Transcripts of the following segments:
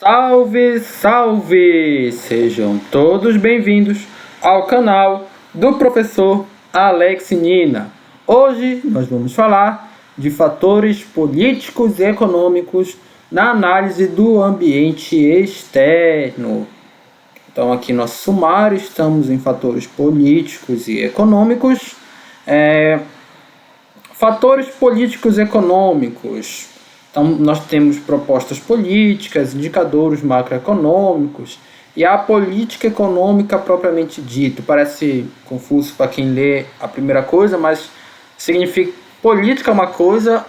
Salve, salve! Sejam todos bem-vindos ao canal do professor Alex Nina. Hoje nós vamos falar de fatores políticos e econômicos na análise do ambiente externo. Então aqui nosso sumário, estamos em fatores políticos e econômicos. Fatores políticos e econômicos. Então, nós temos propostas políticas, indicadores macroeconômicos e a política econômica propriamente dita. Parece confuso para quem lê a primeira coisa, mas significa política é uma coisa,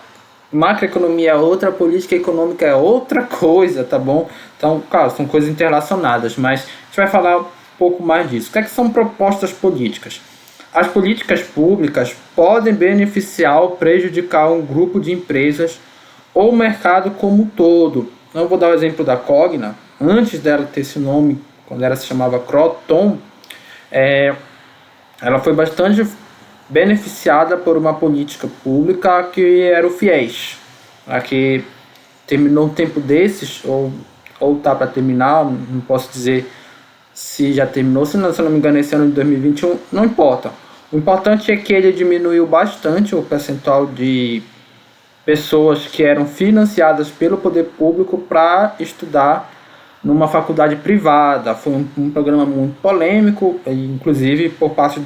macroeconomia é outra, política econômica é outra coisa, tá bom? Então, claro, são coisas interrelacionadas, mas a gente vai falar um pouco mais disso. O que são propostas políticas? As políticas públicas podem beneficiar ou prejudicar um grupo de empresas ou o mercado como um todo. Eu vou dar o exemplo da Cogna. Antes dela ter esse nome, quando ela se chamava Croton, ela foi bastante beneficiada por uma política pública que era o FIES, que terminou um tempo desses, ou está para terminar, não posso dizer se já terminou, se não me engano esse ano de 2021, não importa. O importante é que ele diminuiu bastante o percentual de pessoas que eram financiadas pelo poder público para estudar numa faculdade privada. Foi um programa muito polêmico, inclusive por parte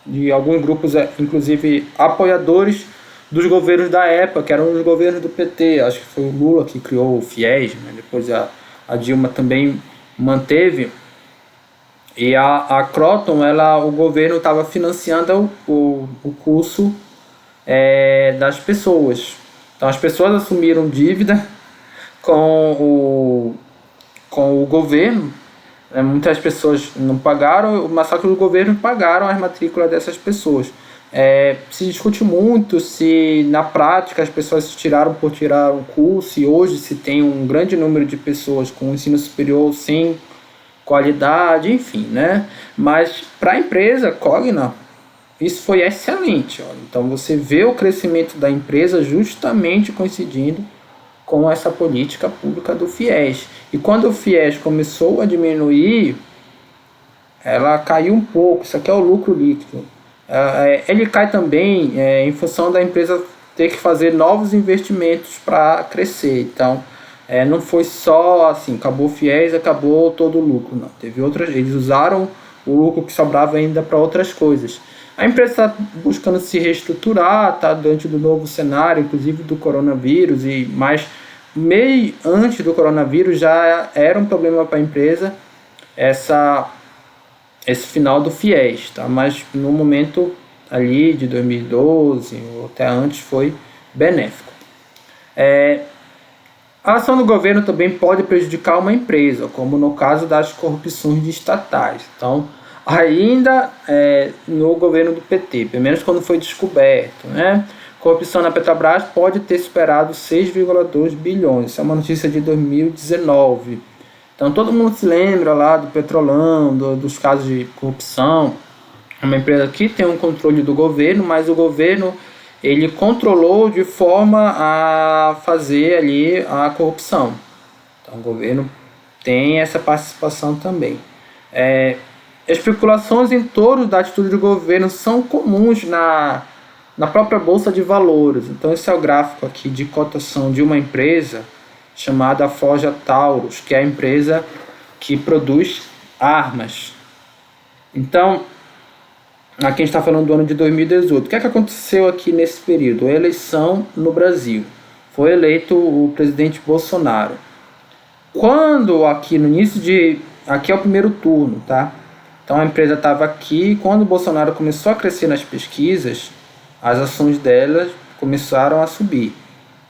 de alguns grupos, inclusive apoiadores dos governos da época, que eram os governos do PT. Acho que foi o Lula que criou o FIES, né? Depois a Dilma também manteve. E a Croton, o governo estava financiando o curso das pessoas. Então as pessoas assumiram dívida com o governo. Muitas pessoas não pagaram, mas só que o governo pagaram as matrículas dessas pessoas. Se discute muito se na prática as pessoas tiraram por tirar um curso, e hoje se tem um grande número de pessoas com ensino superior sem qualidade, enfim, né? Mas para a empresa Cogna, isso foi excelente. Então você vê o crescimento da empresa justamente coincidindo com essa política pública do FIES. E quando o FIES começou a diminuir, ela caiu um pouco. Isso aqui é o lucro líquido. Ele cai também em função da empresa ter que fazer novos investimentos para crescer. Então não foi só assim, acabou o FIES, acabou todo o lucro. Não, teve outras, eles usaram o lucro que sobrava ainda para outras coisas. A empresa está buscando se reestruturar, está diante do novo cenário, inclusive do coronavírus, mas meio antes do coronavírus já era um problema para a empresa esse final do FIES, tá? Mas no momento ali de 2012 ou até antes foi benéfico. A ação do governo também pode prejudicar uma empresa, como no caso das corrupções de estatais. Então, ainda no governo do PT, pelo menos quando foi descoberto, né? Corrupção na Petrobras pode ter superado 6,2 bilhões. Isso é uma notícia de 2019. Então todo mundo se lembra lá do Petrolão, dos casos de corrupção. É uma empresa que tem um controle do governo, mas o governo ele controlou de forma a fazer ali a corrupção. Então o governo tem essa participação também. Especulações em torno da atitude do governo são comuns na própria Bolsa de Valores. Então esse é o gráfico aqui de cotação de uma empresa chamada Forja Taurus, que é a empresa que produz armas. Então, aqui a gente está falando do ano de 2018. O que aconteceu aqui nesse período? A eleição no Brasil. Foi eleito o presidente Bolsonaro. Quando aqui no início aqui é o primeiro turno, tá? Então a empresa estava aqui, quando o Bolsonaro começou a crescer nas pesquisas, as ações dela começaram a subir.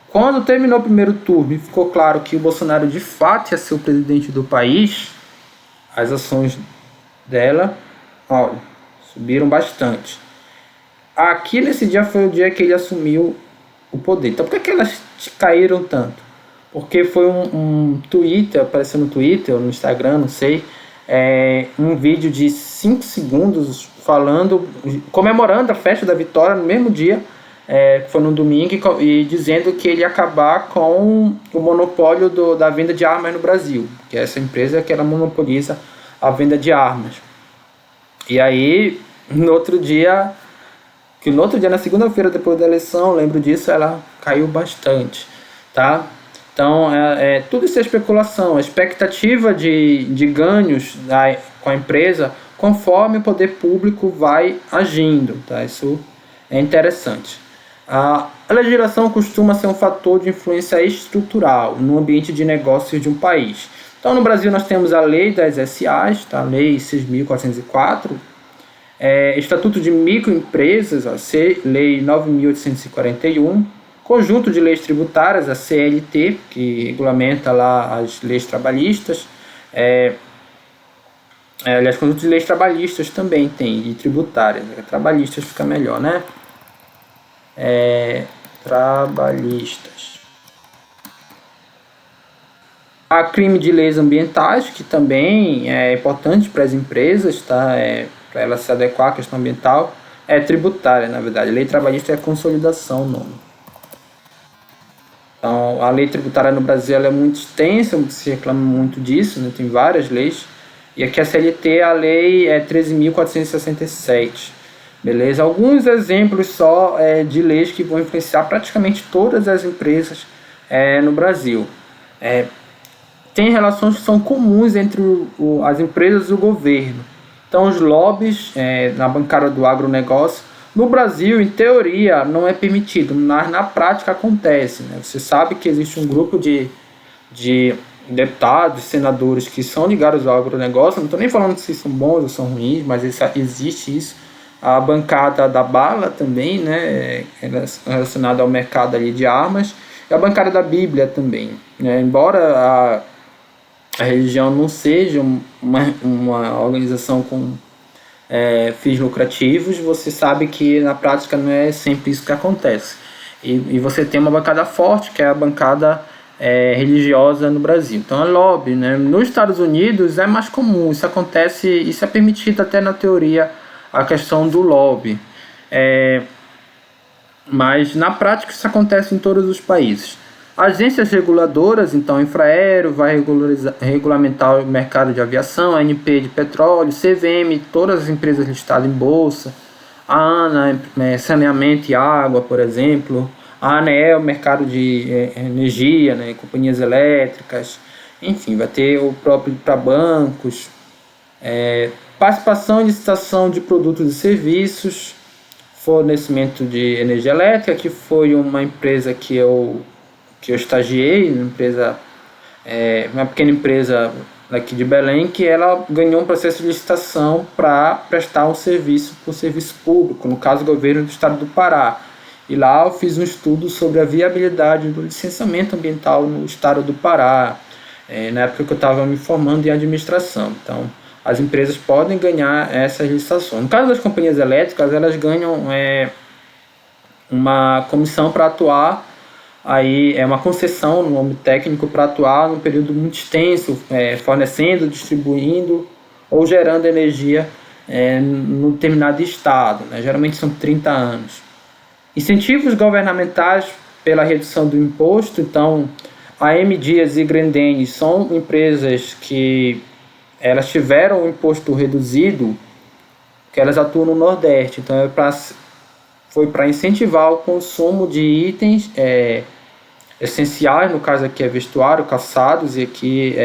Quando terminou o primeiro turno e ficou claro que o Bolsonaro de fato ia ser o presidente do país, as ações dela, subiram bastante. Aqui nesse dia foi o dia que ele assumiu o poder. Então por que elas caíram tanto? Porque foi um Twitter, apareceu no Twitter ou no Instagram, não sei, um vídeo de 5 segundos comemorando a festa da vitória no mesmo dia, que foi no domingo, e dizendo que ele ia acabar com o monopólio da venda de armas no Brasil, que é essa empresa que ela monopoliza a venda de armas. E aí, no outro dia, na segunda-feira depois da eleição, lembro disso, ela caiu bastante, tá? Então, tudo isso é especulação, a expectativa de ganhos com a empresa conforme o poder público vai agindo, tá? Isso é interessante. A legislação costuma ser um fator de influência estrutural no ambiente de negócios de um país. Então, no Brasil, nós temos a Lei das SAs, tá? Lei 6.404, Estatuto de Microempresas, a Lei 9.841, conjunto de leis tributárias, a CLT, que regulamenta lá as leis trabalhistas. Aliás, conjunto de leis trabalhistas também tem, e tributárias. Trabalhistas fica melhor, né? Trabalhistas. Há crime de leis ambientais, que também é importante para as empresas, tá? Para elas se adequar à questão ambiental. Tributária, na verdade. Lei trabalhista é consolidação, o nome. Então, a lei tributária no Brasil ela é muito extensa, se reclama muito disso, né? Tem várias leis. E aqui a CLT, a lei é 13.467. Beleza? Alguns exemplos só de leis que vão influenciar praticamente todas as empresas no Brasil. Tem relações que são comuns entre as empresas e o governo. Então, os lobbies na bancada do agronegócio, no Brasil, em teoria, não é permitido, mas na prática acontece, né? Você sabe que existe um grupo de deputados, senadores que são ligados ao agronegócio, não estou nem falando se são bons ou são ruins, mas existe isso. A bancada da bala também, né, relacionada ao mercado ali de armas, e a bancada da Bíblia também, né? Embora a religião não seja uma organização com fins lucrativos, você sabe que na prática não é sempre isso que acontece. E você tem uma bancada forte, que é a bancada religiosa no Brasil. Então é lobby, né? Nos Estados Unidos é mais comum, isso acontece, isso é permitido até na teoria, a questão do lobby. Mas na prática isso acontece em todos os países. Agências reguladoras, então a Infraero vai regulamentar o mercado de aviação, a ANP de petróleo, CVM, todas as empresas listadas em bolsa, a ANA, saneamento e água, por exemplo, a ANEEL, mercado de energia, né, companhias elétricas, enfim, vai ter o próprio para bancos, participação em licitação de produtos e serviços, fornecimento de energia elétrica, que foi uma empresa que eu estagiei, uma pequena empresa daqui de Belém, que ela ganhou um processo de licitação para prestar um serviço para o serviço público, no caso o governo do estado do Pará. E lá eu fiz um estudo sobre a viabilidade do licenciamento ambiental no estado do Pará, na época que eu estava me formando em administração. Então, as empresas podem ganhar essas licitações. No caso das companhias elétricas, elas ganham uma comissão para atuar, aí uma concessão, no nome técnico, para atuar num período muito extenso, fornecendo, distribuindo ou gerando energia num determinado estado, né? Geralmente são 30 anos. Incentivos governamentais pela redução do imposto. Então, a M. Dias e Grendene são empresas que elas tiveram o imposto reduzido, que elas atuam no Nordeste. Então, foi para incentivar o consumo de itens essenciais, no caso aqui é vestuário, calçados, e aqui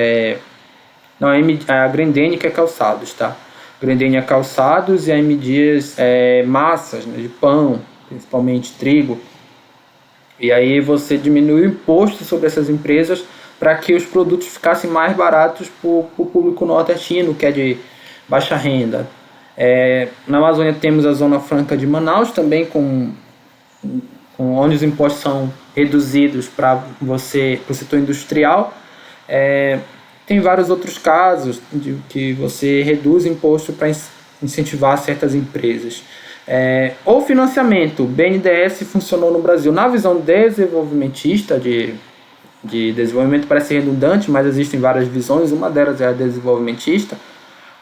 a Grendene que é calçados, tá? Grendene é calçados e a M. Dias massas, né, de pão, principalmente trigo. E aí você diminui o imposto sobre essas empresas para que os produtos ficassem mais baratos para o público nordestino, que é de baixa renda. Na Amazônia temos a Zona Franca de Manaus, também onde os impostos são reduzidos para o setor industrial. Tem vários outros casos de que você reduz imposto para incentivar certas empresas. O financiamento, o BNDES funcionou no Brasil na visão desenvolvimentista, de desenvolvimento parece redundante, mas existem várias visões, uma delas é a desenvolvimentista,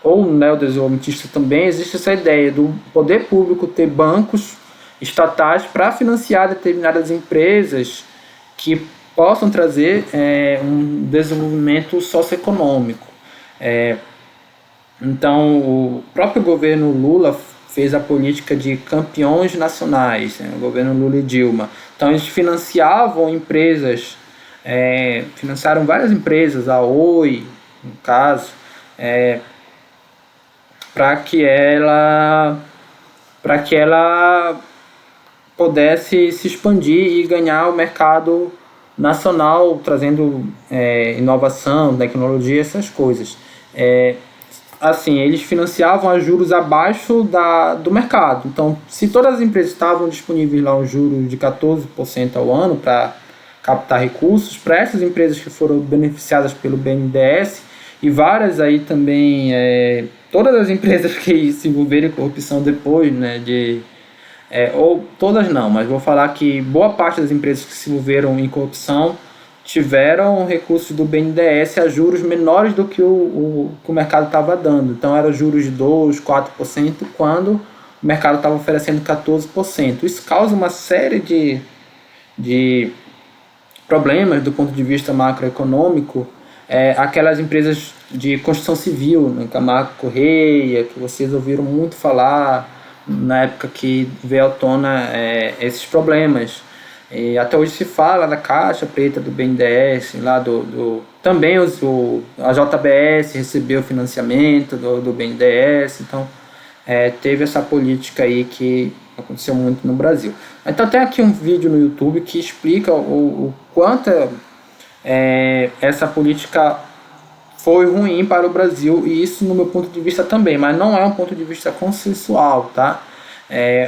ou neodesenvolvimentista também. Existe essa ideia do poder público ter bancos estatais para financiar determinadas empresas que possam trazer um desenvolvimento socioeconômico. Então, o próprio governo Lula fez a política de campeões nacionais, né? O governo Lula e Dilma. Então, eles financiavam empresas, financiaram várias empresas, a Oi, no caso, para que ela pudesse se expandir e ganhar o mercado nacional, trazendo inovação, tecnologia, essas coisas. Assim, eles financiavam a juros abaixo do mercado. Então, se todas as empresas estavam disponíveis lá um juros de 14% ao ano para captar recursos, para essas empresas que foram beneficiadas pelo BNDES e várias aí também, todas as empresas que se envolveram em corrupção depois, né, ou todas não, mas vou falar que boa parte das empresas que se envolveram em corrupção tiveram recursos do BNDES a juros menores do que o mercado estava dando. Então, eram juros de 2%, 4%, quando o mercado estava oferecendo 14%. Isso causa uma série de problemas do ponto de vista macroeconômico. Aquelas empresas de construção civil, né, Camargo Correia, que vocês ouviram muito falar na época que veio à tona esses problemas. E até hoje se fala da caixa preta do BNDES, lá também a JBS recebeu financiamento do BNDES, então teve essa política aí que aconteceu muito no Brasil. Então tem aqui um vídeo no YouTube que explica o quanto essa política foi ruim para o Brasil, e isso no meu ponto de vista também, mas não é um ponto de vista consensual, tá?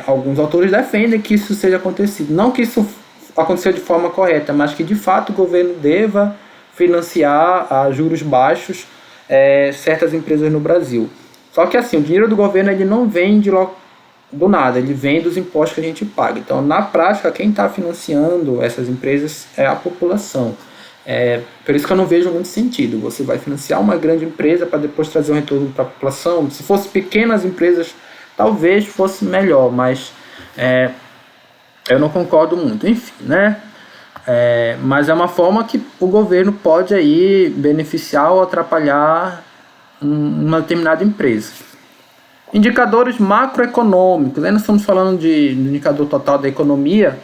Alguns autores defendem que isso seja acontecido, não que isso aconteceu de forma correta, mas que de fato o governo deva financiar a juros baixos certas empresas no Brasil. Só que assim, o dinheiro do governo ele não vem do nada, ele vem dos impostos que a gente paga. Então, na prática, quem está financiando essas empresas é a população. Por isso que eu não vejo muito sentido. Você vai financiar uma grande empresa para depois trazer um retorno para a população. Se fosse pequenas empresas, talvez fosse melhor, mas eu não concordo muito, enfim, né? Mas é uma forma que o governo pode aí beneficiar ou atrapalhar uma determinada empresa. Indicadores macroeconômicos, aí nós estamos falando do indicador total da economia.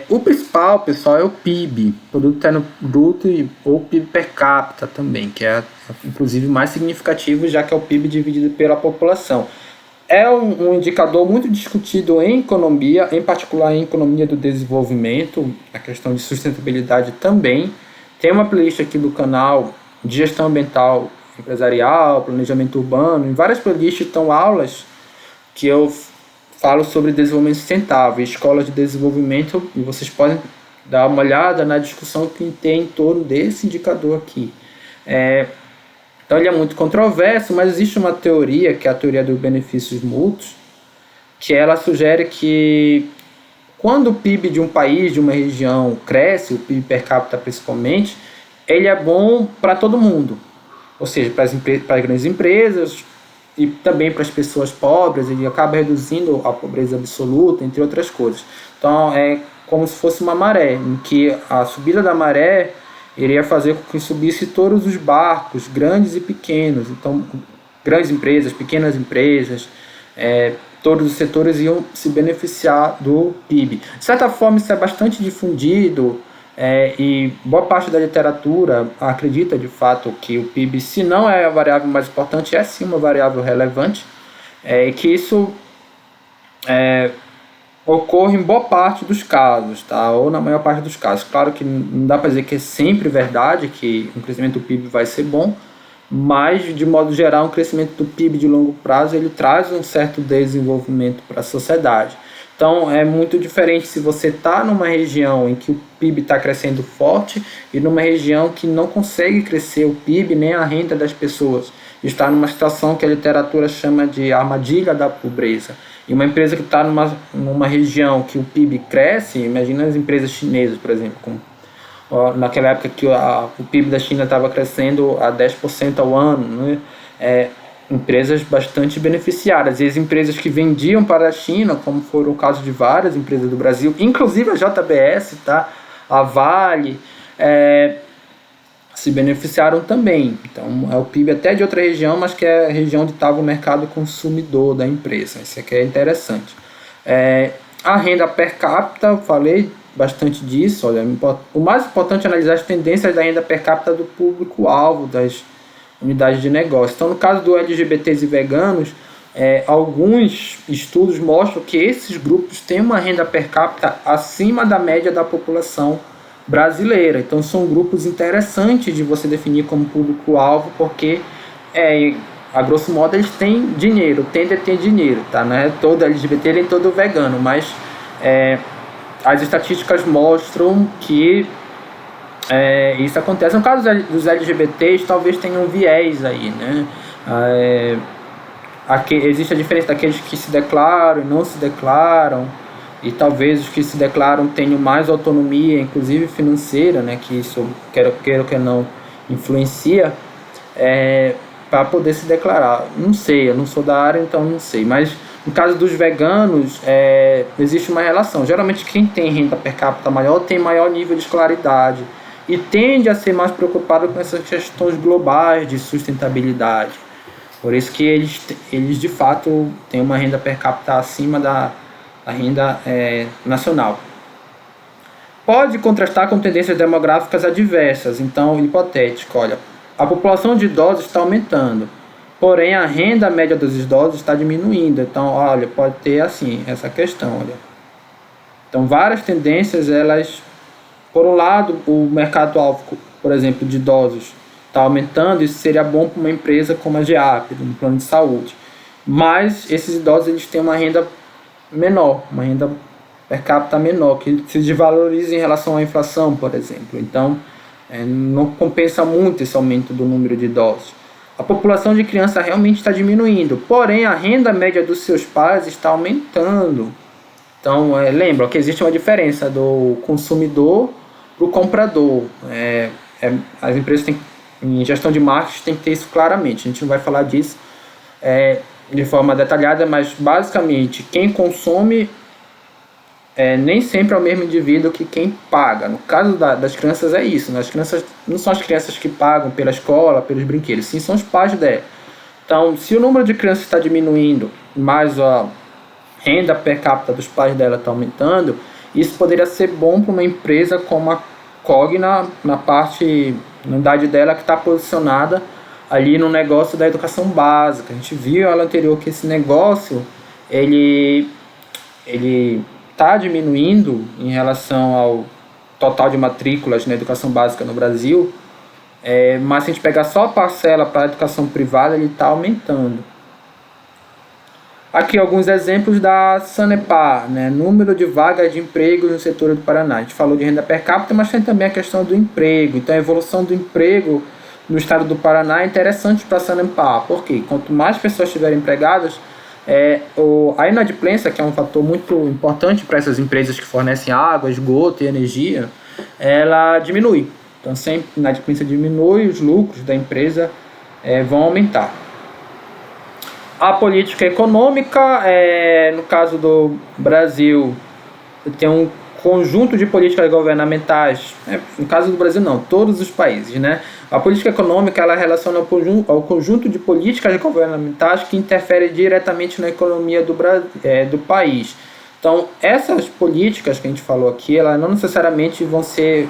O principal, pessoal, é o PIB, Produto Interno Bruto, ou PIB per capita também, que é inclusive mais significativo, já que é o PIB dividido pela população. É um indicador muito discutido em economia, em particular em economia do desenvolvimento, a questão de sustentabilidade também. Tem uma playlist aqui do canal de gestão ambiental empresarial, planejamento urbano, em várias playlists estão aulas que eu falo sobre desenvolvimento sustentável, escola de desenvolvimento, e vocês podem dar uma olhada na discussão que tem em torno desse indicador aqui. Então ele é muito controverso, mas existe uma teoria, que é a teoria dos benefícios mútuos, que ela sugere que quando o PIB de um país, de uma região cresce, o PIB per capita principalmente, ele é bom para todo mundo. Ou seja, para as grandes empresas e também para as pessoas pobres, ele acaba reduzindo a pobreza absoluta, entre outras coisas. Então é como se fosse uma maré, em que a subida da maré iria fazer com que subisse todos os barcos, grandes e pequenos. Então, grandes empresas, pequenas empresas, todos os setores iam se beneficiar do PIB. De certa forma, isso é bastante difundido, e boa parte da literatura acredita, de fato, que o PIB, se não é a variável mais importante, é sim uma variável relevante, e que isso ocorre em boa parte dos casos, tá? Ou na maior parte dos casos. Claro que não dá para dizer que é sempre verdade que um crescimento do PIB vai ser bom, mas de modo geral um crescimento do PIB de longo prazo ele traz um certo desenvolvimento para a sociedade. Então é muito diferente se você está numa região em que o PIB está crescendo forte e numa região que não consegue crescer o PIB nem a renda das pessoas. Está numa situação que a literatura chama de armadilha da pobreza. E uma empresa que está numa região que o PIB cresce, imagina as empresas chinesas, por exemplo, naquela época que o PIB da China estava crescendo a 10% ao ano, né? empresas bastante beneficiadas. E as empresas que vendiam para a China, como foi o caso de várias empresas do Brasil, inclusive a JBS, tá? A Vale, se beneficiaram também. Então, é o PIB até de outra região, mas que é a região onde estava o mercado consumidor da empresa. Isso aqui é interessante. A renda per capita, eu falei bastante disso. Olha, o mais importante é analisar as tendências da renda per capita do público-alvo das unidades de negócio. Então, no caso do LGBTs e veganos, alguns estudos mostram que esses grupos têm uma renda per capita acima da média da população brasileira. Então, são grupos interessantes de você definir como público-alvo, porque, a grosso modo, eles têm dinheiro, tendem a ter dinheiro, tá? Não é todo LGBT nem todo vegano, mas as estatísticas mostram que isso acontece. No caso dos LGBTs, talvez tenha um viés aí, né? Existe a diferença daqueles que se declaram e não se declaram, e talvez os que se declaram tenham mais autonomia, inclusive financeira, né? Que isso, queira que não, influencia, para poder se declarar. Não sei, eu não sou da área, então não sei. Mas no caso dos veganos, existe uma relação. Geralmente quem tem renda per capita maior tem maior nível de escolaridade e tende a ser mais preocupado com essas questões globais de sustentabilidade. Por isso que eles de fato têm uma renda per capita acima da renda nacional. Pode contrastar com tendências demográficas adversas. Então, hipotético, olha, a população de idosos está aumentando, porém a renda média dos idosos está diminuindo. Então, olha, pode ter assim, essa questão, olha. Então, várias tendências, elas, por um lado, o mercado-alvo, por exemplo, de idosos está aumentando, isso seria bom para uma empresa como a GEAP, um plano de saúde. Mas esses idosos, eles têm uma renda menor, uma renda per capita menor, que se desvaloriza em relação à inflação, por exemplo. Então, não compensa muito esse aumento do número de idosos. A população de crianças realmente está diminuindo, porém a renda média dos seus pais está aumentando. Então, lembra que existe uma diferença do consumidor para o comprador. As empresas têm, em gestão de marketing, tem que ter isso claramente. A gente não vai falar disso de forma detalhada, mas basicamente quem consome nem sempre é o mesmo indivíduo que quem paga. No caso das crianças é isso, né? As crianças não são as crianças que pagam pela escola, pelos brinquedos, sim, são os pais dela. Então, se o número de crianças está diminuindo, mas a renda per capita dos pais dela está aumentando, isso poderia ser bom para uma empresa como a Cogna, na unidade dela que está posicionada ali no negócio da educação básica. A gente viu ela anterior que esse negócio ele está diminuindo em relação ao total de matrículas na educação básica no Brasil, mas se a gente pegar só a parcela para a educação privada, ele está aumentando. Aqui alguns exemplos da Sanepar, né? Número de vagas de emprego no setor do Paraná. A gente falou de renda per capita, mas tem também a questão do emprego. Então a evolução do emprego no estado do Paraná é interessante para a Sanepar. Por quê? Quanto mais pessoas estiverem empregadas, a inadimplência, que é um fator muito importante para essas empresas que fornecem água, esgoto e energia, ela diminui. Então, sempre a inadimplência diminui, os lucros da empresa vão aumentar. A política econômica, no caso do Brasil, tem um conjunto de políticas governamentais, no caso do Brasil não, todos os países, né? A política econômica, ela relaciona ao conjunto de políticas governamentais que interferem diretamente na economia do país. Então, essas políticas que a gente falou aqui, elas não necessariamente vão ser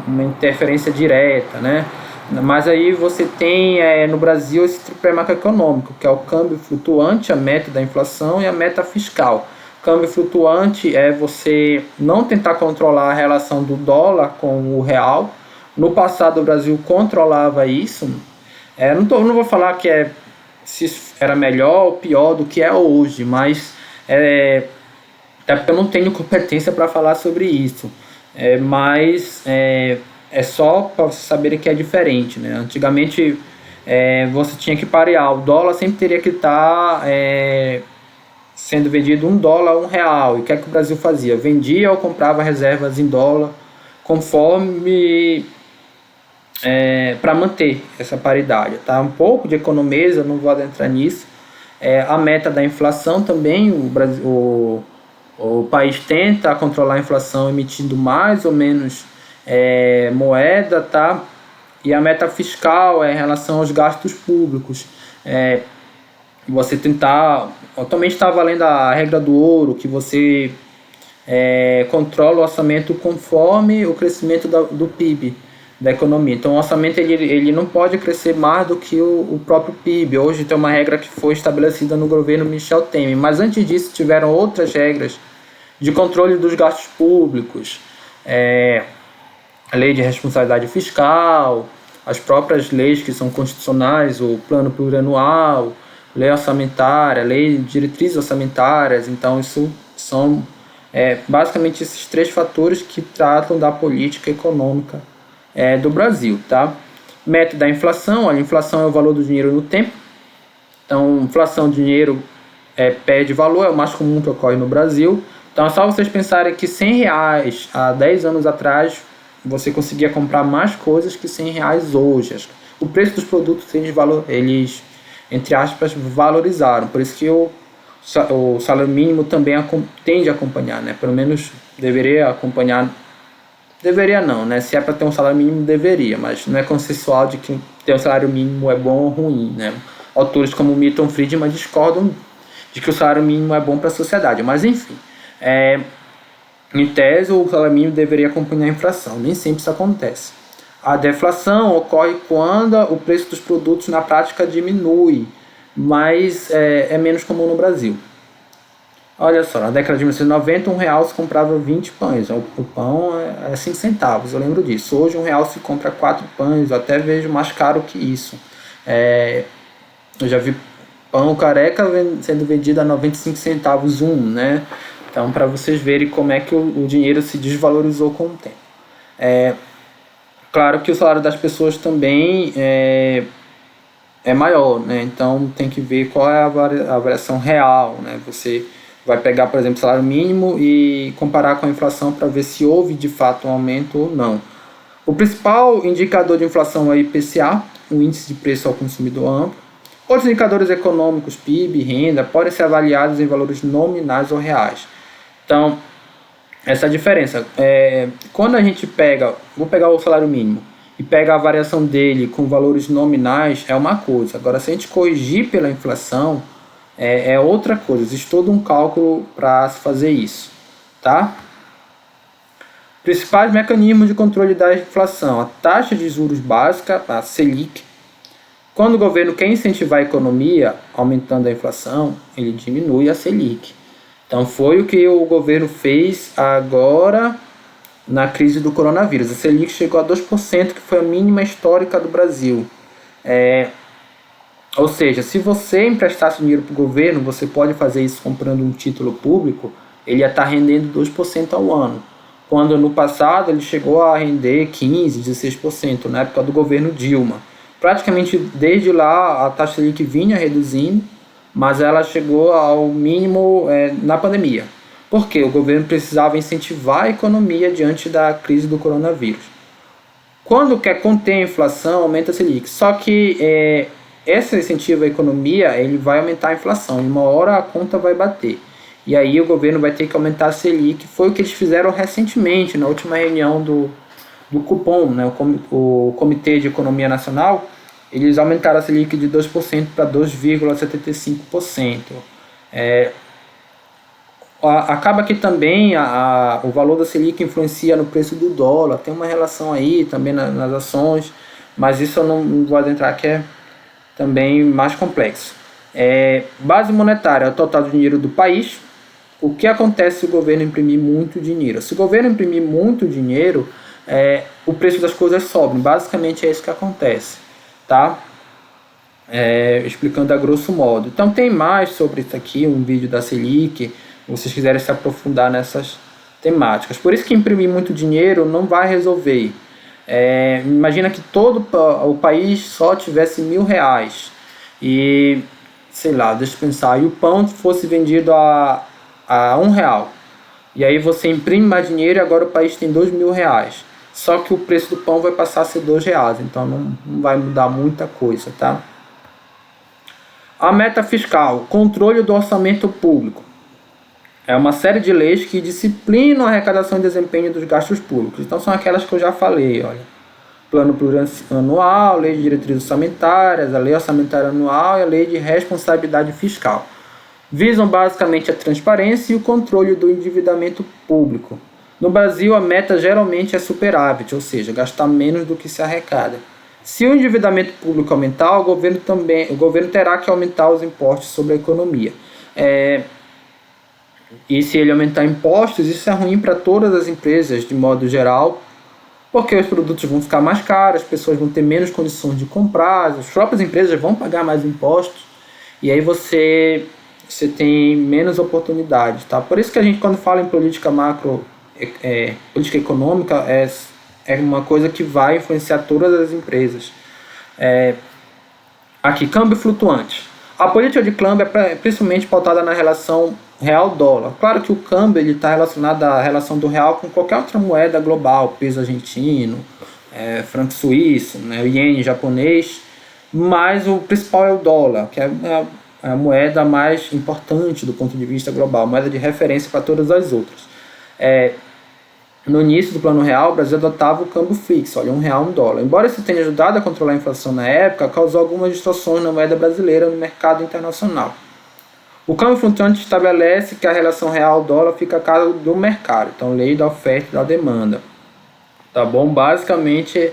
uma interferência direta, né? Mas aí você tem no Brasil esse tripé macroeconômico, que é o câmbio flutuante, a meta da inflação e a meta fiscal. Câmbio flutuante é você não tentar controlar a relação do dólar com o real. No passado o Brasil controlava isso. Não vou falar que se era melhor ou pior do que é hoje, mas até porque eu não tenho competência para falar sobre isso. Mas é só para vocês saberem que é diferente, né? Antigamente você tinha que parear, o dólar sempre teria que estar sendo vendido $1 a R$1. E o que é que o Brasil fazia? Vendia ou comprava reservas em dólar conforme para manter essa paridade. Tá? Um pouco de economia, eu não vou adentrar nisso. A meta da inflação também, o país tenta controlar a inflação emitindo mais ou menos moeda, tá? E a meta fiscal é em relação aos gastos públicos. Você tentar... Atualmente está valendo a regra do ouro, que você controla o orçamento conforme o crescimento do PIB, da economia. Então o orçamento ele não pode crescer mais do que o próprio PIB. Hoje tem uma regra que foi estabelecida no governo Michel Temer, mas antes disso tiveram outras regras de controle dos gastos públicos, a lei de responsabilidade fiscal, as próprias leis que são constitucionais, o plano plurianual, lei orçamentária, lei de diretrizes orçamentárias. Então isso são basicamente esses 3 fatores que tratam da política econômica do Brasil, tá? Meta da inflação, a inflação é o valor do dinheiro no tempo. Então, inflação de dinheiro perde valor, é o mais comum que ocorre no Brasil. Então, é só vocês pensarem que R$100 há 10 anos atrás, você conseguia comprar mais coisas que R$100 hoje. O preço dos produtos, eles, entre aspas, valorizaram. Por isso que o salário mínimo também tende a acompanhar, né? Pelo menos deveria acompanhar. Deveria não, né? Se é para ter um salário mínimo, deveria, mas não é consensual de que ter um salário mínimo é bom ou ruim, né? Autores como Milton Friedman discordam de que o salário mínimo é bom para a sociedade, mas enfim, em tese o salário mínimo deveria acompanhar a inflação, nem sempre isso acontece. A deflação ocorre quando o preço dos produtos na prática diminui, mas é menos comum no Brasil. Olha só, na década de 1990, R$1 se comprava 20 pães. O pão é 5 centavos, eu lembro disso. Hoje, R$1 se compra 4 pães, eu até vejo mais caro que isso. Eu já vi pão careca sendo vendido a 95 centavos né? Então, para vocês verem como é que o dinheiro se desvalorizou com o tempo. Claro que o salário das pessoas também é maior, né? Então, tem que ver qual é a variação real, né? Você vai pegar, por exemplo, o salário mínimo e comparar com a inflação para ver se houve de fato um aumento ou não. O principal indicador de inflação é o IPCA, o Índice de Preço ao Consumidor Amplo. Outros indicadores econômicos, PIB, renda, podem ser avaliados em valores nominais ou reais. Então, essa é a diferença. Quando a gente vou pegar o salário mínimo e pega a variação dele com valores nominais, é uma coisa. Agora, se a gente corrigir pela inflação, é outra coisa. Existe todo um cálculo para se fazer isso, tá? Principais mecanismos de controle da inflação: a taxa de juros básica, a Selic. Quando o governo quer incentivar a economia, aumentando a inflação, ele diminui a Selic. Então foi o que o governo fez agora na crise do coronavírus. A Selic chegou a 2%, que foi a mínima histórica do Brasil. Ou seja, se você emprestasse dinheiro para o governo, você pode fazer isso comprando um título público, ele ia estar rendendo 2% ao ano. Quando no passado ele chegou a render 15%, 16%, na época do governo Dilma. Praticamente desde lá a taxa Selic vinha reduzindo, mas ela chegou ao mínimo na pandemia. Por quê? O governo precisava incentivar a economia diante da crise do coronavírus. Quando quer conter a inflação, aumenta a Selic. Só que esse incentivo à economia, ele vai aumentar a inflação. Em uma hora a conta vai bater. E aí o governo vai ter que aumentar a Selic. Foi o que eles fizeram recentemente, na última reunião do Copom, né, o Comitê de Economia Nacional. Eles aumentaram a Selic de 2% para 2,75%. Acaba que também o valor da Selic influencia no preço do dólar. Tem uma relação aí também nas ações, mas isso eu não vou adentrar, que é também mais complexo. Base monetária é o total do dinheiro do país. O que acontece se o governo imprimir muito dinheiro? Se o governo imprimir muito dinheiro, o preço das coisas sobe. Basicamente é isso que acontece, tá? Explicando a grosso modo. Então tem mais sobre isso aqui, um vídeo da Selic, se vocês quiserem se aprofundar nessas temáticas. Por isso que imprimir muito dinheiro não vai resolver. Imagina que todo o país só tivesse R$1.000 e, sei lá, deixa eu pensar, e o pão fosse vendido a R$1. E aí você imprime mais dinheiro e agora o país tem R$2.000. só que o preço do pão vai passar a ser R$ 2, então não vai mudar muita coisa, tá? A meta fiscal, controle do orçamento público. É uma série de leis que disciplinam a arrecadação e desempenho dos gastos públicos. Então são aquelas que eu já falei, olha. Plano plurianual, lei de diretrizes orçamentárias, a lei orçamentária anual e a lei de responsabilidade fiscal. Visam basicamente a transparência e o controle do endividamento público. No Brasil, a meta geralmente é superávit, ou seja, gastar menos do que se arrecada. Se o endividamento público aumentar, o governo terá que aumentar os impostos sobre a economia. E se ele aumentar impostos, isso é ruim para todas as empresas, de modo geral, porque os produtos vão ficar mais caros, as pessoas vão ter menos condições de comprar, as próprias empresas vão pagar mais impostos, e aí você tem menos oportunidades, tá? Por isso que a gente, quando fala em política política econômica, é uma coisa que vai influenciar todas as empresas. Aqui, câmbio flutuante. A política de câmbio é principalmente pautada na relação real-dólar. Claro que o câmbio está relacionado à relação do real com qualquer outra moeda global, peso argentino, franco suíço, né, o iene japonês, mas o principal é o dólar, que é a moeda mais importante do ponto de vista global, moeda de referência para todas as outras. No início do Plano Real, o Brasil adotava o câmbio fixo, olha, R$1, $1. Embora isso tenha ajudado a controlar a inflação na época, causou algumas distorções na moeda brasileira no mercado internacional. O câmbio flutuante estabelece que a relação real-dólar fica a cargo do mercado, então lei da oferta e da demanda. Tá bom? Basicamente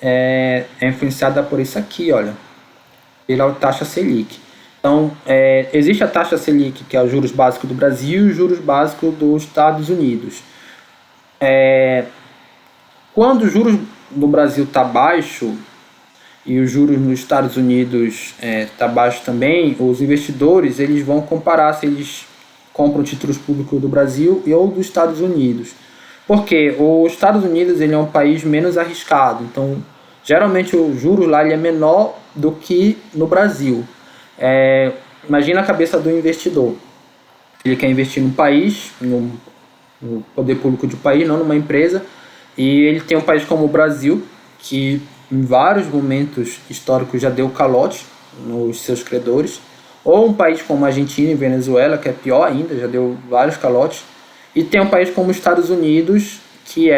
é influenciada por isso aqui, olha, pela taxa Selic. Então, existe a taxa Selic, que é o juros básico do Brasil e o juros básico dos Estados Unidos. Quando o juros no Brasil está baixo e os juros nos Estados Unidos está baixo também, os investidores eles vão comparar se eles compram títulos públicos do Brasil ou dos Estados Unidos. Porque os Estados Unidos ele é um país menos arriscado, então geralmente o juros lá ele é menor do que no Brasil. Imagina a cabeça do investidor. Ele quer investir num país, no poder público de um país, não numa empresa, e ele tem um país como o Brasil, que em vários momentos históricos já deu calote nos seus credores, ou um país como a Argentina e Venezuela, que é pior ainda, já deu vários calotes, e tem um país como os Estados Unidos, que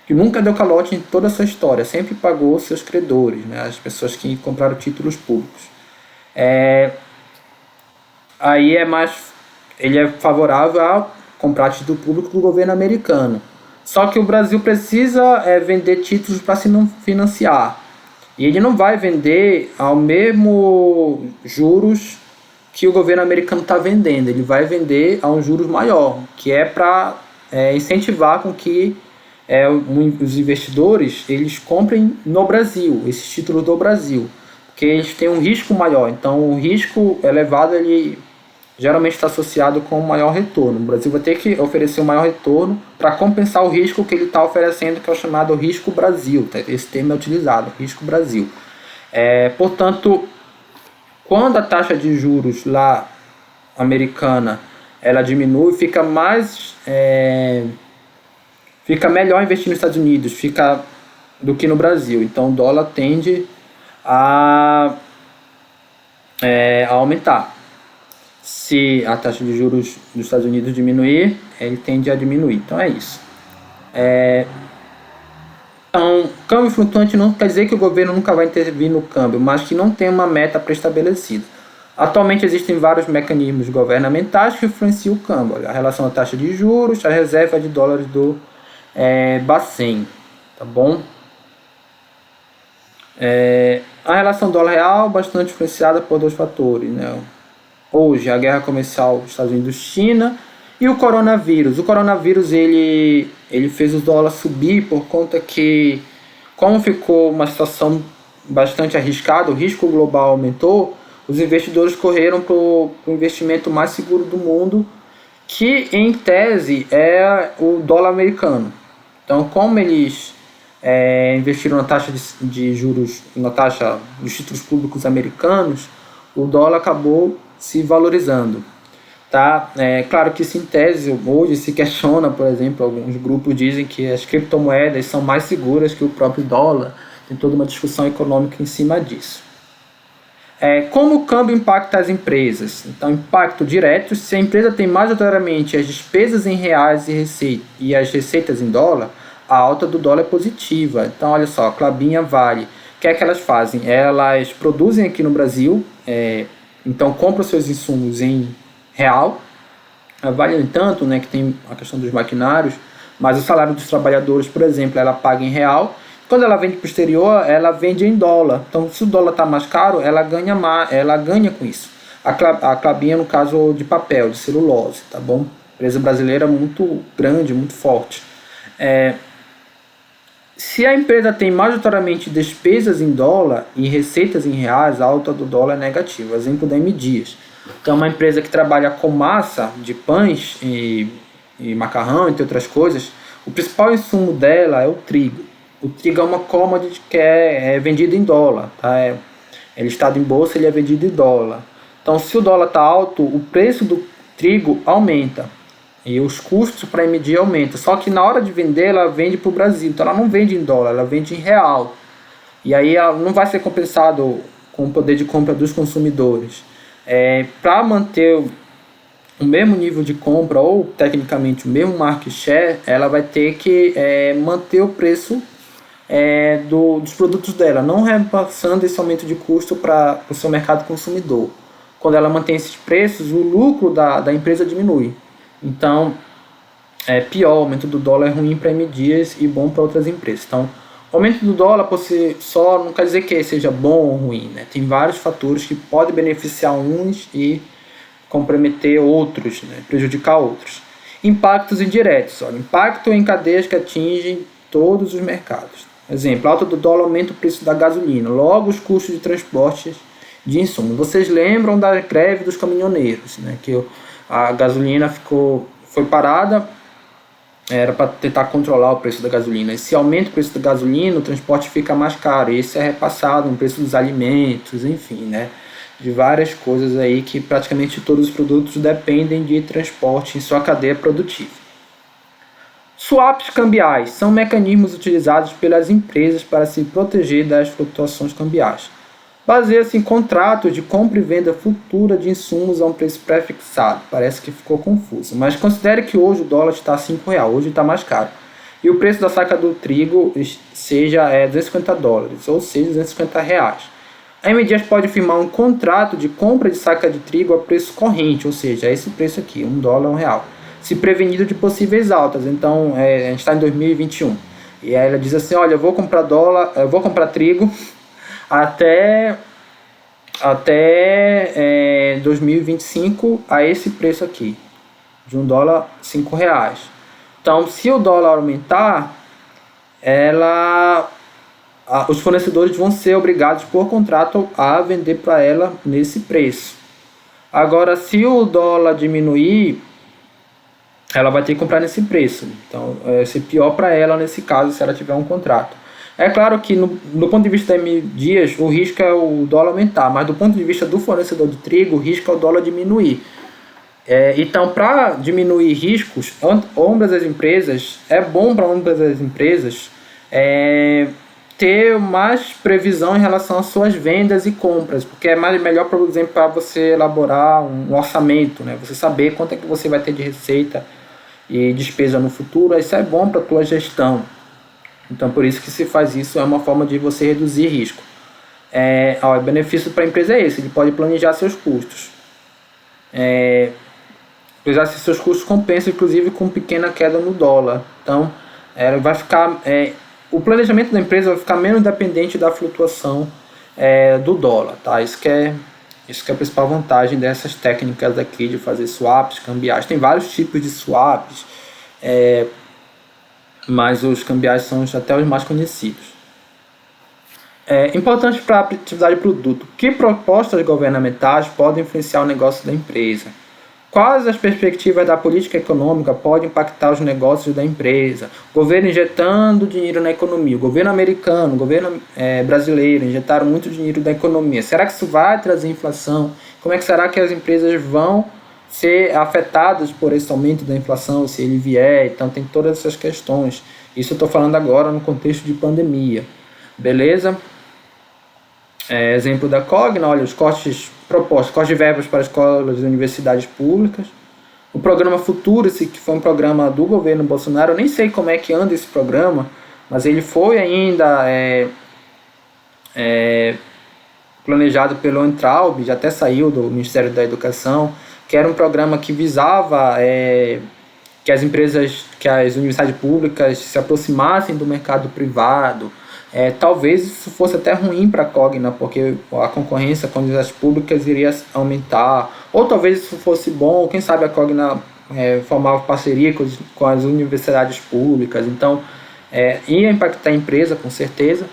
nunca deu calote em toda a sua história, sempre pagou seus credores, né, as pessoas que compraram títulos públicos. Aí ele é favorável a comprar título público do governo americano. Só que o Brasil precisa vender títulos para se financiar. E ele não vai vender ao mesmo juros que o governo americano está vendendo. Ele vai vender a um juros maior, que é para incentivar com que os investidores eles comprem no Brasil, esses títulos do Brasil. Porque eles têm um risco maior. Então o risco elevado ele geralmente está associado com um maior retorno. O Brasil vai ter que oferecer um maior retorno para compensar o risco que ele está oferecendo, que é o chamado risco Brasil. Esse termo é utilizado, risco Brasil. Portanto, quando a taxa de juros lá americana ela diminui, fica melhor investir nos Estados Unidos do que no Brasil. Então o dólar tende a aumentar. Se a taxa de juros dos Estados Unidos diminuir, ele tende a diminuir. Então é isso. Então, câmbio flutuante não quer dizer que o governo nunca vai intervir no câmbio, mas que não tem uma meta pré-estabelecida. Atualmente existem vários mecanismos governamentais que influenciam o câmbio. A relação à taxa de juros, a reserva de dólares do Bacen. Tá bom? A relação dólar-real bastante influenciada por dois fatores, né? Hoje, a guerra comercial dos Estados Unidos-China e o coronavírus. O coronavírus ele fez o dólar subir por conta que, como ficou uma situação bastante arriscada, o risco global aumentou, os investidores correram para o investimento mais seguro do mundo, que em tese é o dólar americano. Então, como eles investiram na taxa de juros, na taxa dos títulos públicos americanos, o dólar acabou se valorizando. Tá? É claro que isso em tese hoje se questiona, por exemplo, alguns grupos dizem que as criptomoedas são mais seguras que o próprio dólar, tem toda uma discussão econômica em cima disso. Como o câmbio impacta as empresas? Então, impacto direto: se a empresa tem majoritariamente as despesas em reais e as receitas em dólar, a alta do dólar é positiva. Então, olha só, Klabin, Vale, o que é que elas fazem? Elas produzem aqui no Brasil, então compram seus insumos em real. A Vale, no entanto, né, que tem a questão dos maquinários, mas o salário dos trabalhadores, por exemplo, ela paga em real. Quando ela vende para o exterior, ela vende em dólar. Então, se o dólar está mais caro, ela ganha com isso. A Klabin é no caso de papel, de celulose, tá bom? Empresa brasileira muito grande, muito forte. Se a empresa tem majoritariamente despesas em dólar e receitas em reais, a alta do dólar é negativa. Exemplo da M Dias. Então, é uma empresa que trabalha com massa de pães e macarrão, entre outras coisas. O principal insumo dela é o trigo. O trigo é uma commodity que é vendida em dólar. Tá? Ele é listado em bolsa, ele é vendido em dólar. Então, se o dólar está alto, o preço do trigo aumenta. E os custos para emitir aumentam. Só que na hora de vender, ela vende para o Brasil. Então, ela não vende em dólar, ela vende em real. E aí ela não vai ser compensado com o poder de compra dos consumidores. Para manter o mesmo nível de compra ou tecnicamente o mesmo market share, ela vai ter que manter o preço dos produtos dela, não repassando esse aumento de custo para o seu mercado consumidor. Quando ela mantém esses preços, o lucro da empresa diminui. Então, é pior, o aumento do dólar é ruim para M Dias e bom para outras empresas. Então, o aumento do dólar por si só não quer dizer que seja bom ou ruim, né? Tem vários fatores que podem beneficiar uns e comprometer outros, né? Prejudicar outros. Impactos indiretos. Olha, impacto em cadeias que atingem todos os mercados. Exemplo, a alta do dólar aumenta o preço da gasolina, logo os custos de transporte de insumos. Vocês lembram da greve dos caminhoneiros, né? Que a gasolina foi parada, era para tentar controlar o preço da gasolina. E se aumenta o preço da gasolina, o transporte fica mais caro. E isso é repassado no preço dos alimentos, enfim, né? De várias coisas aí que praticamente todos os produtos dependem de transporte em sua cadeia produtiva. Swaps cambiais são mecanismos utilizados pelas empresas para se proteger das flutuações cambiais. Baseia-se em contratos de compra e venda futura de insumos a um preço pré-fixado. Parece que ficou confuso, mas considere que hoje o dólar está a R$5, hoje está mais caro. E o preço da saca do trigo seja $250, ou seja, R$250. A M Dias pode firmar um contrato de compra de saca de trigo a preço corrente, ou seja, esse preço aqui, $1, R$1, se prevenido de possíveis altas. Então, a gente está em 2021. E aí ela diz assim, olha, eu vou comprar trigo até 2025 a esse preço aqui, de $1, R$5. Então, se o dólar aumentar, os fornecedores vão ser obrigados por contrato a vender para ela nesse preço. Agora, se o dólar diminuir, ela vai ter que comprar nesse preço. Então, vai ser pior para ela nesse caso, se ela tiver um contrato. É claro que, do ponto de vista da M Dias, o risco é o dólar aumentar, mas do ponto de vista do fornecedor de trigo, o risco é o dólar diminuir. Então, para diminuir riscos, ambas as empresas, é bom para ambas as empresas ter mais previsão em relação às suas vendas e compras, porque é melhor, por exemplo, para você elaborar um orçamento, né? Você saber quanto é que você vai ter de receita e despesa no futuro, isso é bom para a tua gestão. Então, por isso que se faz isso, é uma forma de você reduzir risco. O benefício para a empresa é esse, ele pode planejar seus custos. Apesar se seus custos compensam, inclusive, com pequena queda no dólar. Então, vai ficar, o planejamento da empresa vai ficar menos dependente da flutuação do dólar. Tá? Isso que é a principal vantagem dessas técnicas aqui de fazer swaps cambiais. Tem vários tipos de swaps, mas os cambiais são até os mais conhecidos. Importante para a atividade de produto. Que propostas governamentais podem influenciar o negócio da empresa? Quais as perspectivas da política econômica podem impactar os negócios da empresa? O governo injetando dinheiro na economia. O governo americano, o governo brasileiro injetaram muito dinheiro na economia. Será que isso vai trazer inflação? Como é que será que as empresas vão ser afetados por esse aumento da inflação, se ele vier. Então tem todas essas questões. Isso eu estou falando agora no contexto de pandemia. Beleza? Exemplo da Cogna, olha, os cortes propostos, corte de verbas para escolas e universidades públicas. O programa Futuro-se, que foi um programa do governo Bolsonaro, eu nem sei como é que anda esse programa, mas ele foi ainda planejado pelo Entraub, já até saiu do Ministério da Educação, que era um programa que visava que as empresas, que as universidades públicas se aproximassem do mercado privado. Talvez isso fosse até ruim para a Cogna, porque a concorrência com as universidades públicas iria aumentar, ou talvez isso fosse bom, quem sabe a Cogna formava parceria com as universidades públicas, então ia impactar a empresa com certeza.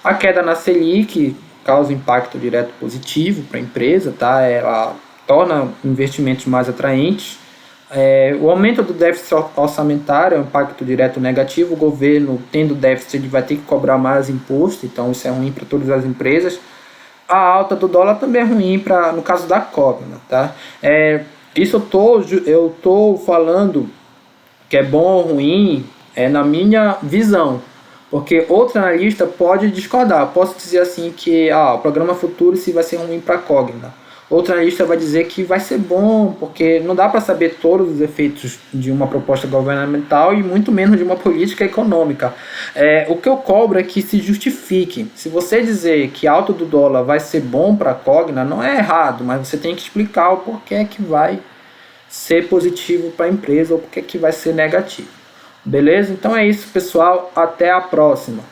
A queda na Selic causa impacto direto positivo para a empresa, tá? Ela torna investimentos mais atraentes. O aumento do déficit orçamentário é um impacto direto negativo. O governo, tendo déficit, ele vai ter que cobrar mais imposto, então isso é ruim para todas as empresas. A alta do dólar também é ruim no caso da Cogna, tá? Isso eu tô falando que é bom ou ruim na minha visão, porque outro analista pode discordar. Posso dizer assim que o programa Futuro-se vai ser ruim para a Cogna. Outro analista vai dizer que vai ser bom, porque não dá para saber todos os efeitos de uma proposta governamental e muito menos de uma política econômica. O que eu cobro é que se justifique. Se você dizer que a alta do dólar vai ser bom para a Cogna, não é errado, mas você tem que explicar o porquê que vai ser positivo para a empresa ou porquê que vai ser negativo. Beleza? Então é isso, pessoal. Até a próxima.